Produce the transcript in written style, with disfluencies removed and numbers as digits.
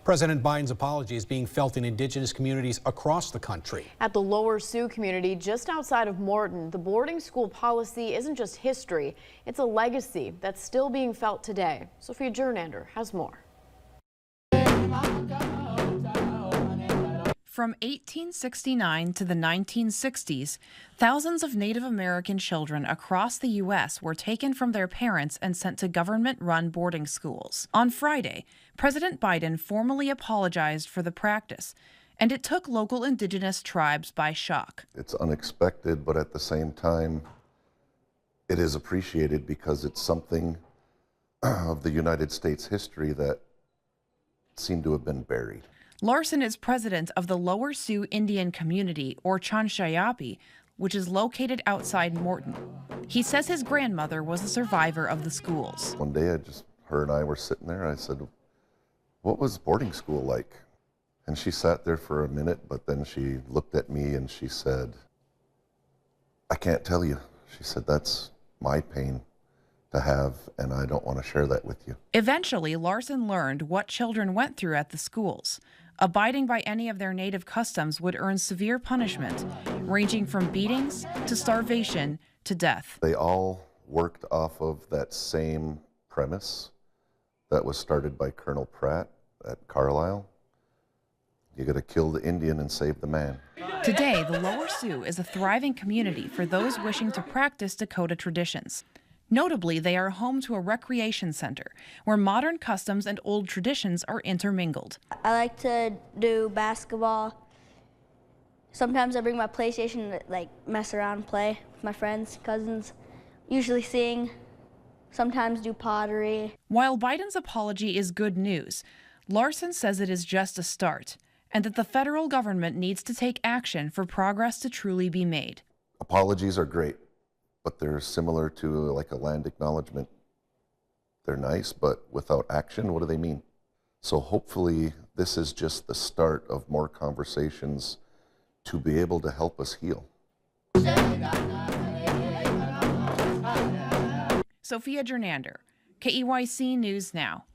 President Biden's apology is being felt in Indigenous communities across the country. At the Lower Sioux community just outside of Morton, the boarding school policy isn't just history, it's a legacy that's still being felt today. Sophia Jernander has more. From 1869 to the 1960s, thousands of Native American children across the U.S. were taken from their parents and sent to government-run boarding schools. On Friday, President Biden formally apologized for the practice, and it took local Indigenous tribes by shock. It's unexpected, but at the same time, it is appreciated because it's something of the United States history that seemed to have been buried. Larson is president of the Lower Sioux Indian Community, or Chanshayapi, which is located outside Morton. He says his grandmother was a survivor of the schools. One day, her and I were sitting there. I said, "What was boarding school like?" And she sat there for a minute, but then she looked at me and she said, "I can't tell you." She said, "That's my pain to have, and I don't want to share that with you." Eventually, Larson learned what children went through at the schools. Abiding by any of their native customs would earn severe punishment, ranging from beatings to starvation to death. They all worked off of that same premise that was started by Colonel Pratt at Carlisle. You got to kill the Indian and save the man. Today, the Lower Sioux is a thriving community for those wishing to practice Dakota traditions. Notably, they are home to a recreation center where modern customs and old traditions are intermingled. I like to do basketball. Sometimes I bring my PlayStation to mess around and play with my friends, cousins. Usually sing, sometimes do pottery. While Biden's apology is good news, Larson says it is just a start and that the federal government needs to take action for progress to truly be made. Apologies are great, but they're similar to like a land acknowledgement. They're nice, but without action, what do they mean? So hopefully this is just the start of more conversations to be able to help us heal. Sophia Jernander, KEYC News Now.